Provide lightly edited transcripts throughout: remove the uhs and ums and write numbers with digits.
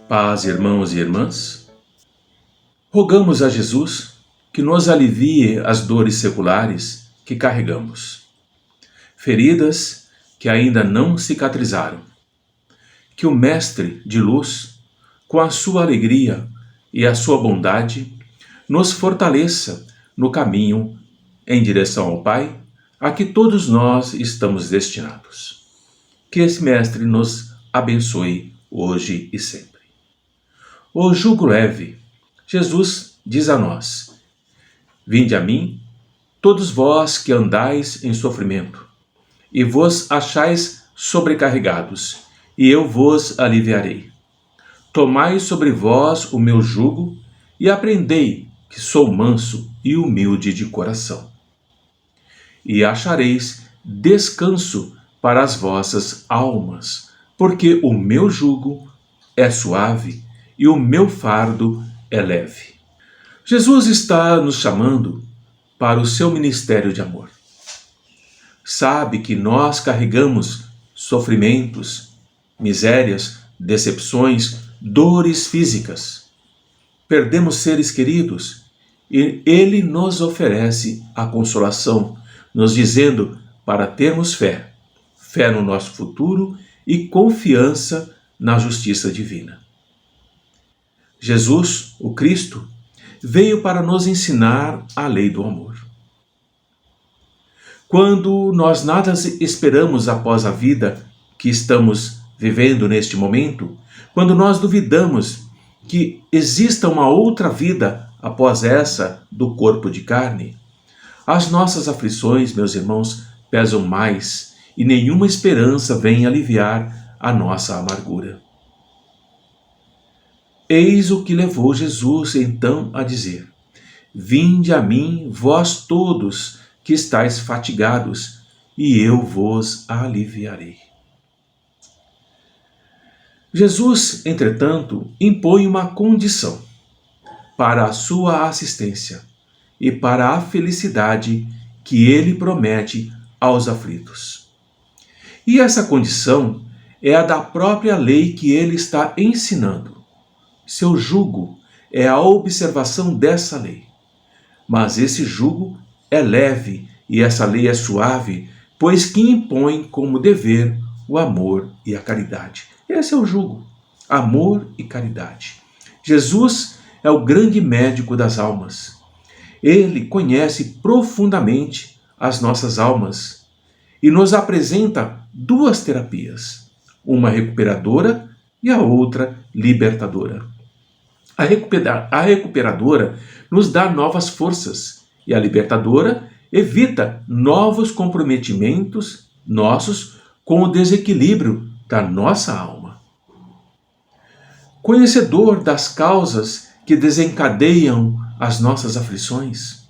Paz, irmãos e irmãs. Rogamos a Jesus que nos alivie as dores seculares que carregamos, feridas que ainda não cicatrizaram. Que o Mestre de Luz, com a sua alegria e a sua bondade, nos fortaleça no caminho em direção ao Pai, a que todos nós estamos destinados. Que esse Mestre nos abençoe hoje e sempre. O jugo leve. Jesus diz a nós: Vinde a mim, todos vós que andais em sofrimento, e vos achais sobrecarregados, e eu vos aliviarei. Tomai sobre vós o meu jugo, e aprendei que sou manso e humilde de coração. E achareis descanso para as vossas almas, porque o meu jugo é suave e o meu fardo é leve. Jesus está nos chamando para o seu ministério de amor. Sabe que nós carregamos sofrimentos, misérias, decepções, dores físicas. Perdemos seres queridos e Ele nos oferece a consolação, nos dizendo para termos fé, fé no nosso futuro e confiança na justiça divina. Jesus, o Cristo, veio para nos ensinar a lei do amor. Quando nós nada esperamos após a vida que estamos vivendo neste momento, quando nós duvidamos que exista uma outra vida após essa do corpo de carne, as nossas aflições, meus irmãos, pesam mais e nenhuma esperança vem aliviar a nossa amargura. Eis o que levou Jesus então a dizer: Vinde a mim, vós todos que estáis fatigados, e eu vos aliviarei. Jesus, entretanto, impõe uma condição para a sua assistência e para a felicidade que ele promete aos aflitos. E essa condição é a da própria lei que ele está ensinando. Seu jugo é a observação dessa lei. Mas esse jugo é leve e essa lei é suave, pois que impõe como dever o amor e a caridade. Esse é o jugo, amor e caridade. Jesus é o grande médico das almas. Ele conhece profundamente as nossas almas e nos apresenta duas terapias, uma recuperadora e a outra libertadora. A recuperadora nos dá novas forças e a libertadora evita novos comprometimentos nossos com o desequilíbrio da nossa alma. Conhecedor das causas que desencadeiam as nossas aflições,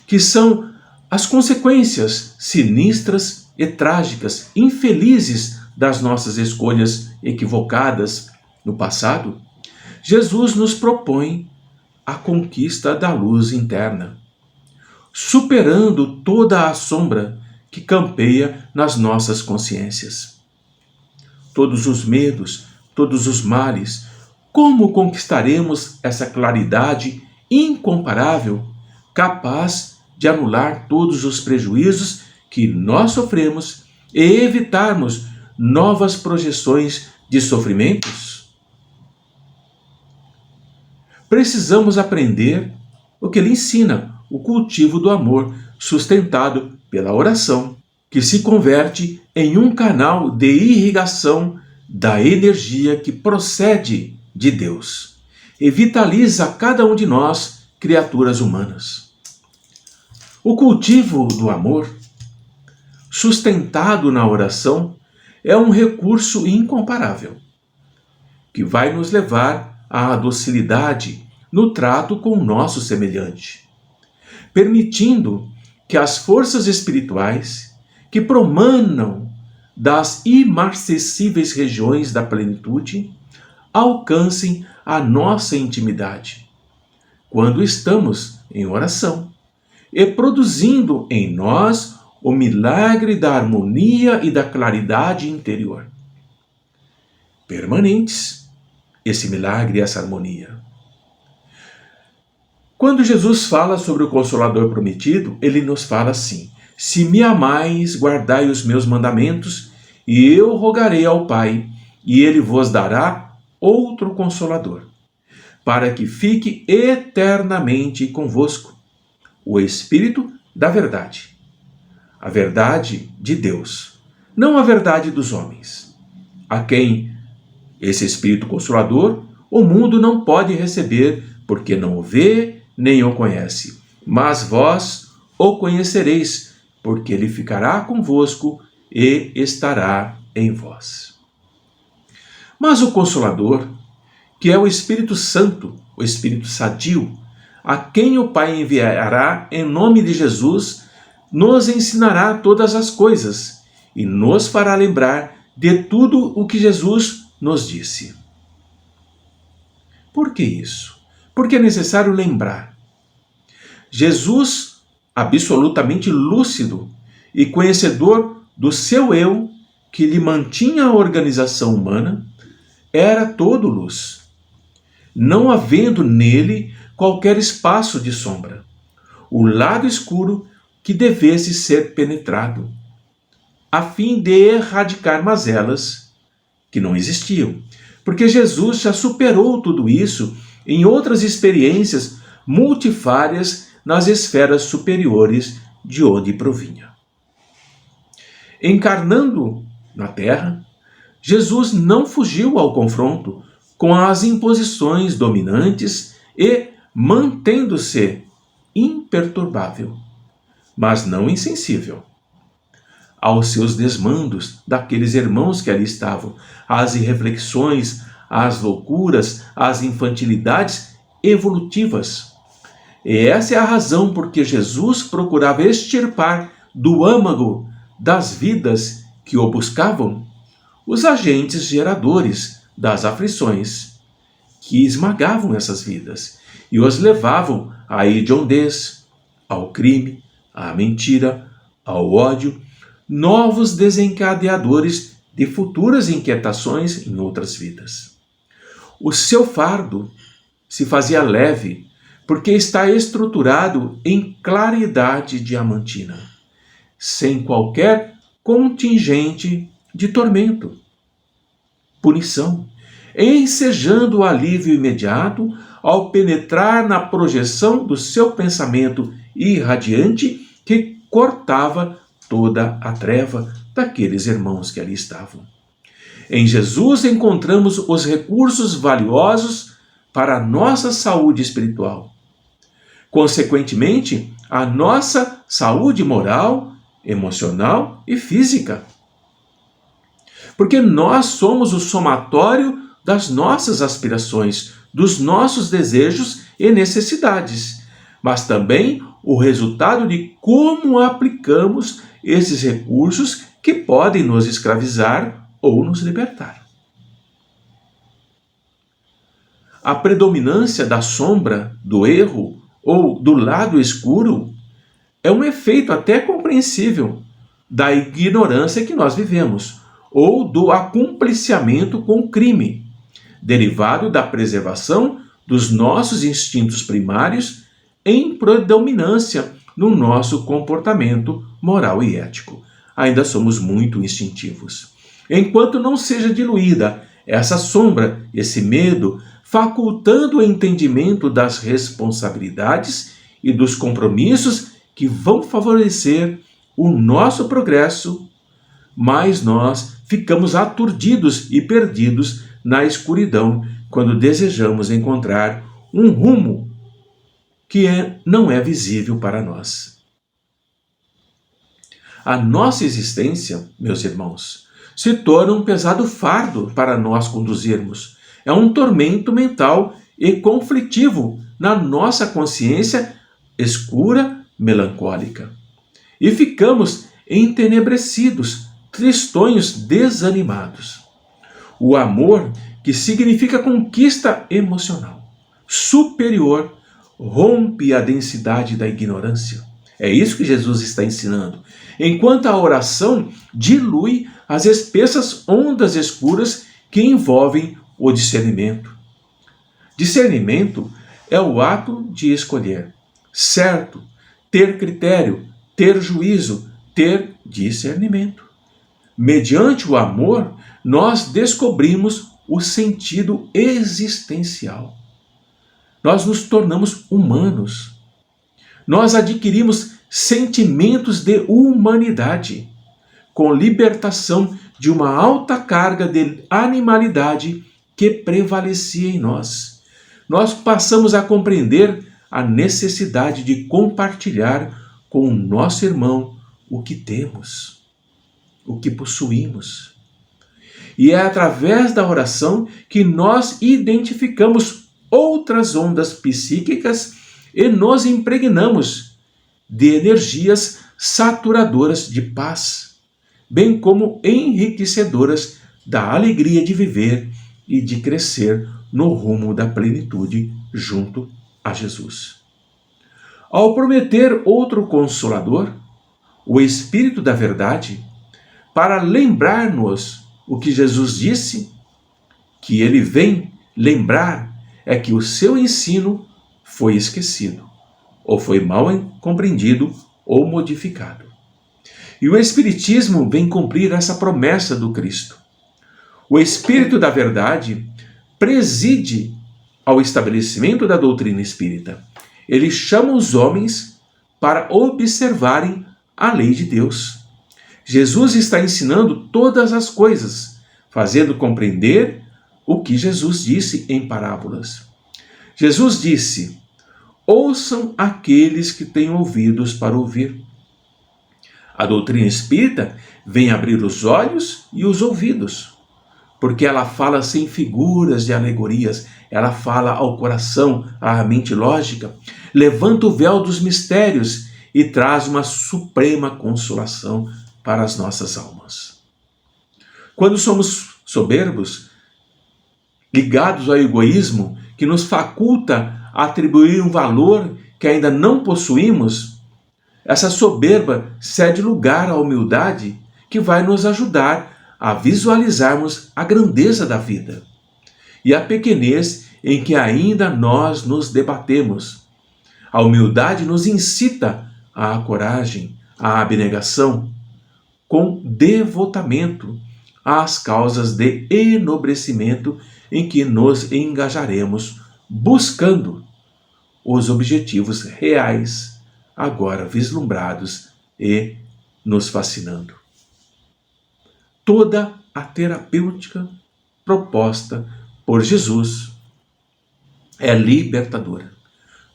que são as consequências sinistras e trágicas, infelizes das nossas escolhas equivocadas no passado, Jesus nos propõe a conquista da luz interna, superando toda a sombra que campeia nas nossas consciências. Todos os medos, todos os males, como conquistaremos essa claridade incomparável, capaz de anular todos os prejuízos que nós sofremos e evitarmos novas projeções de sofrimentos? Precisamos aprender o que ele ensina, o cultivo do amor, sustentado pela oração, que se converte em um canal de irrigação da energia que procede de Deus e vitaliza cada um de nós, criaturas humanas. O cultivo do amor, sustentado na oração, é um recurso incomparável, que vai nos levar à docilidade no trato com o nosso semelhante, permitindo que as forças espirituais que promanam das imarcessíveis regiões da plenitude alcancem a nossa intimidade, quando estamos em oração e produzindo em nós o milagre da harmonia e da claridade interior, permanentes, esse milagre e essa harmonia. Quando Jesus fala sobre o Consolador prometido, ele nos fala assim: se me amais, guardai os meus mandamentos, e eu rogarei ao Pai, e ele vos dará outro Consolador, para que fique eternamente convosco, o Espírito da verdade. A verdade de Deus, não a verdade dos homens, a quem esse Espírito Consolador o mundo não pode receber, porque não o vê nem o conhece. Mas vós o conhecereis, porque ele ficará convosco e estará em vós. Mas o Consolador, que é o Espírito Santo, o Espírito sadio, a quem o Pai enviará em nome de Jesus, nos ensinará todas as coisas e nos fará lembrar de tudo o que Jesus nos disse. Por que isso? Porque é necessário lembrar. Jesus, absolutamente lúcido e conhecedor do seu eu, que lhe mantinha a organização humana, era todo luz, não havendo nele qualquer espaço de sombra, o lado escuro que devesse ser penetrado, a fim de erradicar mazelas que não existiam, porque Jesus já superou tudo isso em outras experiências multifárias nas esferas superiores de onde provinha. Encarnando na Terra, Jesus não fugiu ao confronto com as imposições dominantes e mantendo-se imperturbável, mas não insensível aos seus desmandos daqueles irmãos que ali estavam, às irreflexões, às loucuras, às infantilidades evolutivas. E essa é a razão por que Jesus procurava extirpar do âmago das vidas que o buscavam os agentes geradores das aflições que esmagavam essas vidas e os levavam à hediondez, ao crime, à mentira, ao ódio, novos desencadeadores de futuras inquietações em outras vidas. O seu fardo se fazia leve porque está estruturado em claridade diamantina, sem qualquer contingente de tormento, punição, ensejando o alívio imediato ao penetrar na projeção do seu pensamento irradiante que cortava toda a treva daqueles irmãos que ali estavam. Em Jesus encontramos os recursos valiosos para a nossa saúde espiritual. Consequentemente, a nossa saúde moral, emocional e física. Porque nós somos o somatório das nossas aspirações, dos nossos desejos e necessidades, mas também o resultado de como aplicamos esses recursos que podem nos escravizar ou nos libertar. A predominância da sombra, do erro ou do lado escuro é um efeito até compreensível da ignorância que nós vivemos ou do acumpliciamento com o crime, derivado da preservação dos nossos instintos primários em predominância no nosso comportamento moral e ético. Ainda somos muito instintivos. Enquanto não seja diluída essa sombra, esse medo, facultando o entendimento das responsabilidades e dos compromissos que vão favorecer o nosso progresso, mas nós ficamos aturdidos e perdidos na escuridão quando desejamos encontrar um rumo que não é visível para nós. A nossa existência, meus irmãos, se torna um pesado fardo para nós conduzirmos. É um tormento mental e conflitivo na nossa consciência escura, melancólica. E ficamos entenebrecidos, tristonhos, desanimados. O amor, que significa conquista emocional superior, rompe a densidade da ignorância. É isso que Jesus está ensinando. Enquanto a oração dilui as espessas ondas escuras que envolvem o discernimento. Discernimento é o ato de escolher certo, ter critério, ter juízo, ter discernimento. Mediante o amor, nós descobrimos o sentido existencial. Nós nos tornamos humanos. Nós adquirimos sentimentos de humanidade, com libertação de uma alta carga de animalidade que prevalecia em nós. Nós passamos a compreender a necessidade de compartilhar com o nosso irmão o que temos, o que possuímos. E é através da oração que nós identificamos outras ondas psíquicas e nos impregnamos de energias saturadoras de paz, bem como enriquecedoras da alegria de viver e de crescer no rumo da plenitude junto a Jesus. Ao prometer outro Consolador, o Espírito da Verdade, para lembrar-nos o que Jesus disse, que ele vem lembrar é que o seu ensino foi esquecido, ou foi mal compreendido ou modificado. E o Espiritismo vem cumprir essa promessa do Cristo. O Espírito da Verdade preside ao estabelecimento da doutrina espírita. Ele chama os homens para observarem a lei de Deus. Jesus está ensinando todas as coisas, fazendo compreender o que Jesus disse em parábolas. Jesus disse: ouçam aqueles que têm ouvidos para ouvir. A doutrina espírita vem abrir os olhos e os ouvidos, porque ela fala sem figuras de alegorias, ela fala ao coração, à mente lógica, levanta o véu dos mistérios e traz uma suprema consolação para as nossas almas. Quando somos soberbos, ligados ao egoísmo, que nos faculta a atribuir um valor que ainda não possuímos, essa soberba cede lugar à humildade que vai nos ajudar a visualizarmos a grandeza da vida e a pequenez em que ainda nós nos debatemos. A humildade nos incita à coragem, à abnegação, com devotamento às causas de enobrecimento em que nos engajaremos, buscando os objetivos reais, agora vislumbrados e nos fascinando. Toda a terapêutica proposta por Jesus é libertadora,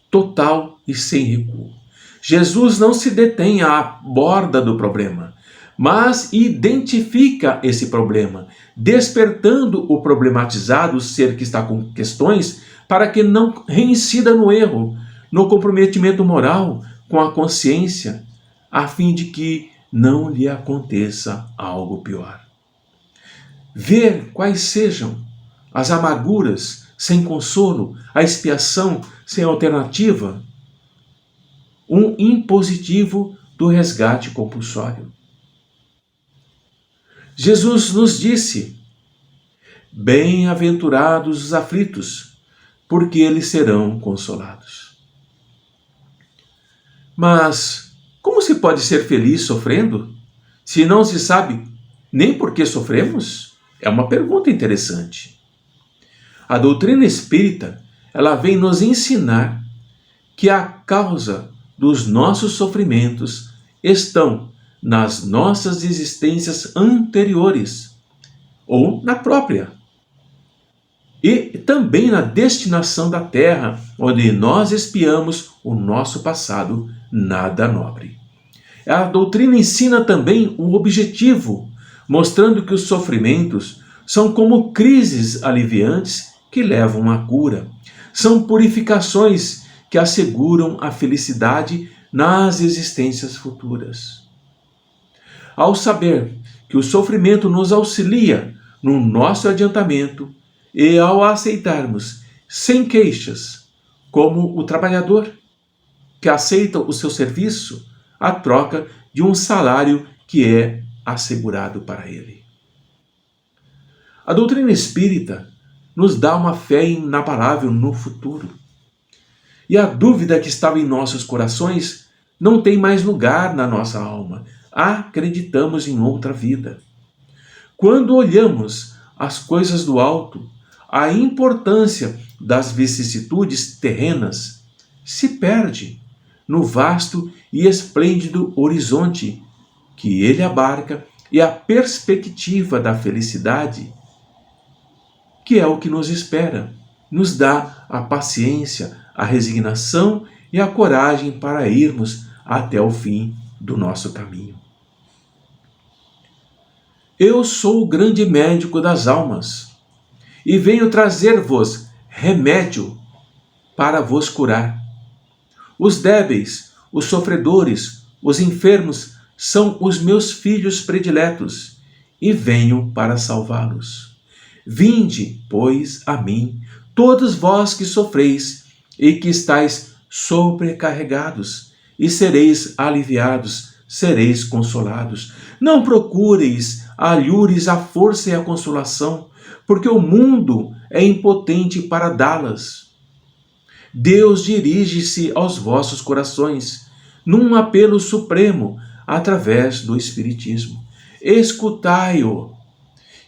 total e sem recuo. Jesus não se detém à borda do problema, mas identifica esse problema, despertando o problematizado, o ser que está com questões, para que não reincida no erro, no comprometimento moral com a consciência, a fim de que não lhe aconteça algo pior. Ver quais sejam as amarguras sem consolo, a expiação sem alternativa, um impositivo do resgate compulsório. Jesus nos disse: bem-aventurados os aflitos, porque eles serão consolados. Mas como se pode ser feliz sofrendo, se não se sabe nem por que sofremos? É uma pergunta interessante. A doutrina espírita, ela vem nos ensinar que a causa dos nossos sofrimentos estão nas nossas existências anteriores, ou na própria, e também na destinação da Terra, onde nós expiamos o nosso passado nada nobre. A doutrina ensina também o objetivo, mostrando que os sofrimentos são como crises aliviantes que levam à cura. São purificações que asseguram a felicidade nas existências futuras. Ao saber que o sofrimento nos auxilia no nosso adiantamento e ao aceitarmos sem queixas, como o trabalhador que aceita o seu serviço, a troca de um salário que é assegurado para ele. A doutrina espírita nos dá uma fé inabalável no futuro. E a dúvida que estava em nossos corações não tem mais lugar na nossa alma. Acreditamos em outra vida. Quando olhamos as coisas do alto, a importância das vicissitudes terrenas se perde no vasto e esplêndido horizonte que ele abarca e a perspectiva da felicidade, que é o que nos espera, nos dá a paciência, a resignação e a coragem para irmos até o fim do nosso caminho. Eu sou o grande médico das almas e venho trazer-vos remédio para vos curar. Os débeis, os sofredores, os enfermos são os meus filhos prediletos e venho para salvá-los. Vinde, pois, a mim, todos vós que sofreis e que estáis sobrecarregados, e sereis aliviados, sereis consolados. Não procureis alhures a força e a consolação, porque o mundo é impotente para dá-las. Deus dirige-se aos vossos corações, num apelo supremo, através do Espiritismo. Escutai-o,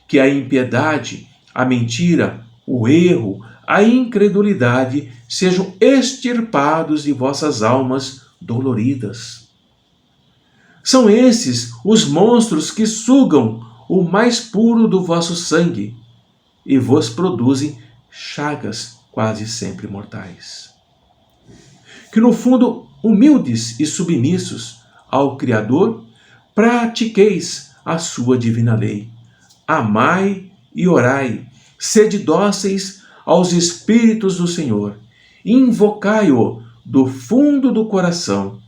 que a impiedade, a mentira, o erro, a incredulidade sejam extirpados de vossas almas doloridas. São esses os monstros que sugam o mais puro do vosso sangue e vos produzem chagas quase sempre mortais. Que no fundo, humildes e submissos ao Criador, pratiqueis a sua divina lei. Amai e orai, sede dóceis aos Espíritos do Senhor, invocai-o do fundo do coração,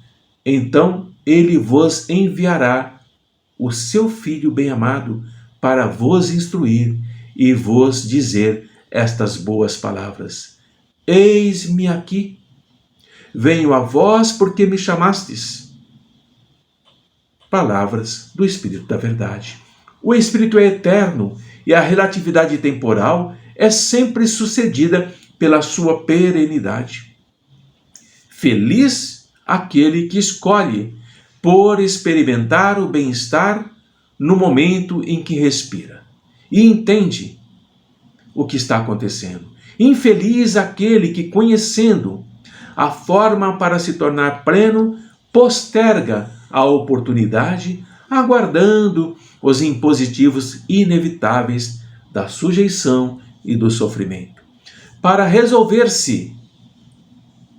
então ele vos enviará o seu Filho bem-amado para vos instruir e vos dizer estas boas palavras. Eis-me aqui, venho a vós porque me chamastes. Palavras do Espírito da Verdade. O Espírito é eterno e a relatividade temporal é sempre sucedida pela sua perenidade. Feliz aquele que escolhe por experimentar o bem-estar no momento em que respira e entende o que está acontecendo. Infeliz aquele que, conhecendo a forma para se tornar pleno, posterga a oportunidade, aguardando os impositivos inevitáveis da sujeição e do sofrimento, para resolver-se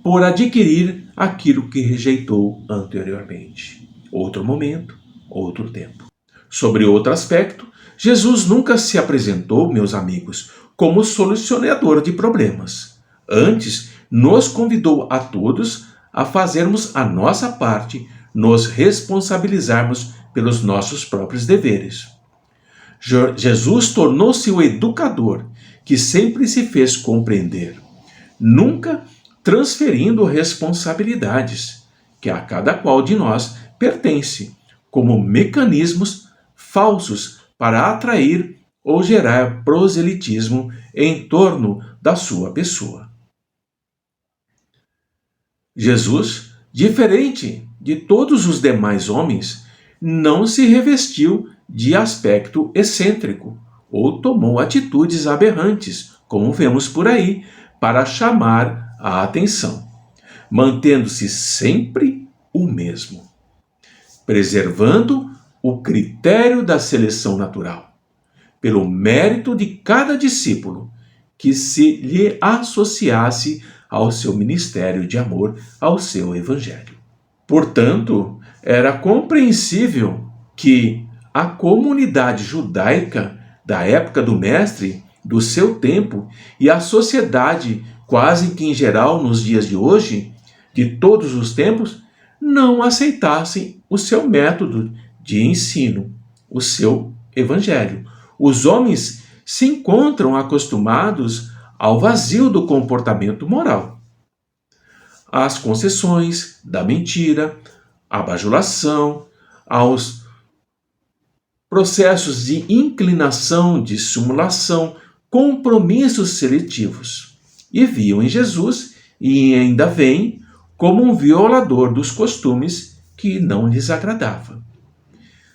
por adquirir aquilo que rejeitou anteriormente. Outro momento, outro tempo. Sobre outro aspecto, Jesus nunca se apresentou, meus amigos, como solucionador de problemas. Antes, nos convidou a todos a fazermos a nossa parte, nos responsabilizarmos pelos nossos próprios deveres. Jesus tornou-se o educador que sempre se fez compreender, nunca transferindo responsabilidades que a cada qual de nós pertence, como mecanismos falsos para atrair ou gerar proselitismo em torno da sua pessoa. Jesus, diferente de todos os demais homens, não se revestiu de aspecto excêntrico ou tomou atitudes aberrantes, como vemos por aí, para chamar a atenção, mantendo-se sempre o mesmo, preservando o critério da seleção natural, pelo mérito de cada discípulo que se lhe associasse ao seu ministério de amor, ao seu evangelho. Portanto, era compreensível que a comunidade judaica da época do Mestre, do seu tempo, e a sociedade, quase que em geral nos dias de hoje, de todos os tempos, não aceitassem o seu método de ensino, o seu evangelho. Os homens se encontram acostumados ao vazio do comportamento moral, às concessões da mentira, à bajulação, aos processos de inclinação, de simulação, compromissos seletivos e viam em Jesus, e ainda veem, como um violador dos costumes que não lhes agradava.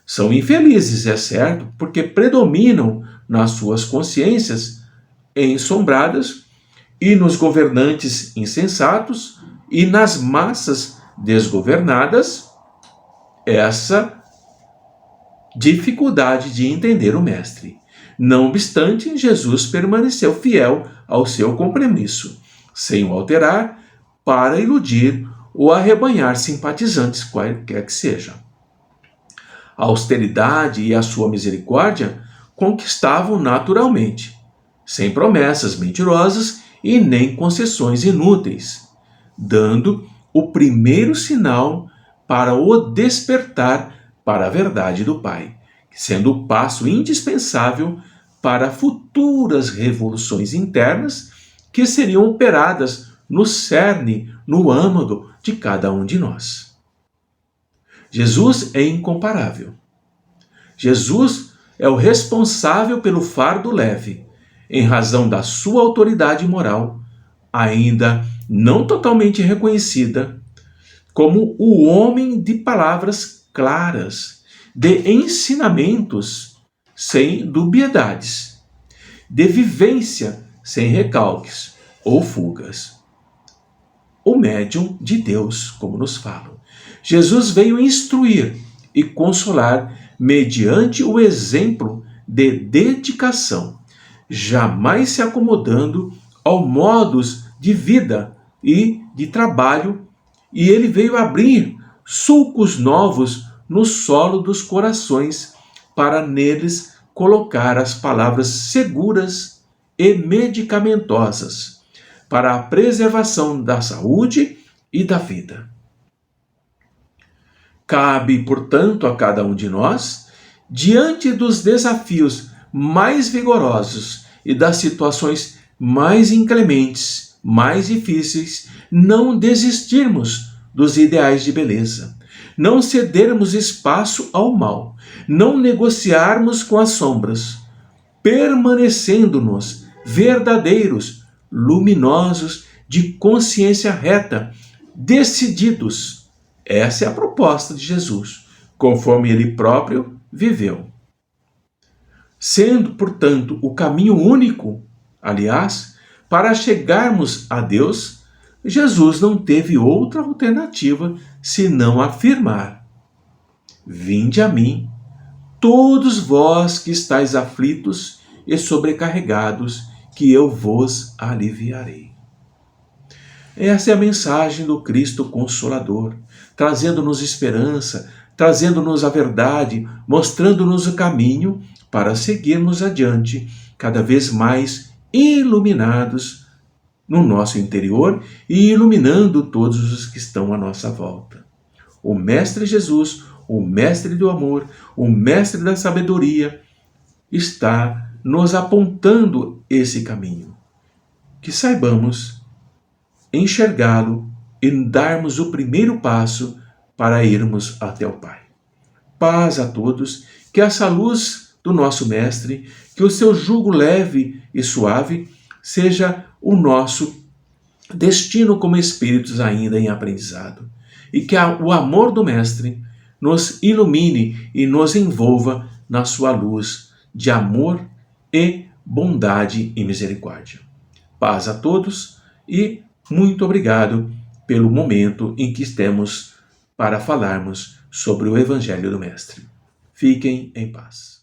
São infelizes, é certo, porque predominam nas suas consciências ensombradas e nos governantes insensatos e nas massas desgovernadas essa dificuldade de entender o Mestre. Não obstante, Jesus permaneceu fiel ao seu compromisso, sem o alterar, para iludir ou arrebanhar simpatizantes, qualquer que seja. A austeridade e a sua misericórdia conquistavam naturalmente, sem promessas mentirosas e nem concessões inúteis, dando o primeiro sinal para o despertar para a verdade do Pai, sendo o passo indispensável para futuras revoluções internas que seriam operadas no cerne, no âmago de cada um de nós. Jesus é incomparável. Jesus é o responsável pelo fardo leve, em razão da sua autoridade moral, ainda não totalmente reconhecida, como o homem de palavras claras, de ensinamentos sem dubiedades, de vivência sem recalques ou fugas. O médium de Deus, como nos falam. Jesus veio instruir e consolar mediante o exemplo de dedicação, jamais se acomodando ao modos de vida e de trabalho, e ele veio abrir sulcos novos no solo dos corações para neles colocar as palavras seguras e medicamentosas para a preservação da saúde e da vida. Cabe, portanto, a cada um de nós, diante dos desafios mais vigorosos e das situações mais inclementes, mais difíceis, não desistirmos dos ideais de beleza, não cedermos espaço ao mal, não negociarmos com as sombras, permanecendo-nos verdadeiros, luminosos, de consciência reta, decididos. Essa é a proposta de Jesus, conforme ele próprio viveu. Sendo, portanto, o caminho único, aliás, para chegarmos a Deus, Jesus não teve outra alternativa senão afirmar: vinde a mim, todos vós que estáis aflitos e sobrecarregados, que eu vos aliviarei. Essa é a mensagem do Cristo Consolador, trazendo-nos esperança, trazendo-nos a verdade, mostrando-nos o caminho para seguirmos adiante, cada vez mais iluminados no nosso interior e iluminando todos os que estão à nossa volta. O Mestre Jesus, o Mestre do amor, o Mestre da sabedoria, está nos apontando esse caminho. Que saibamos enxergá-lo e darmos o primeiro passo para irmos até o Pai. Paz a todos, que essa luz do nosso Mestre, que o seu jugo leve e suave seja o nosso destino como espíritos ainda em aprendizado, e que o amor do Mestre nos ilumine e nos envolva na sua luz de amor e bondade e misericórdia. Paz a todos e muito obrigado pelo momento em que estamos para falarmos sobre o Evangelho do Mestre. Fiquem em paz.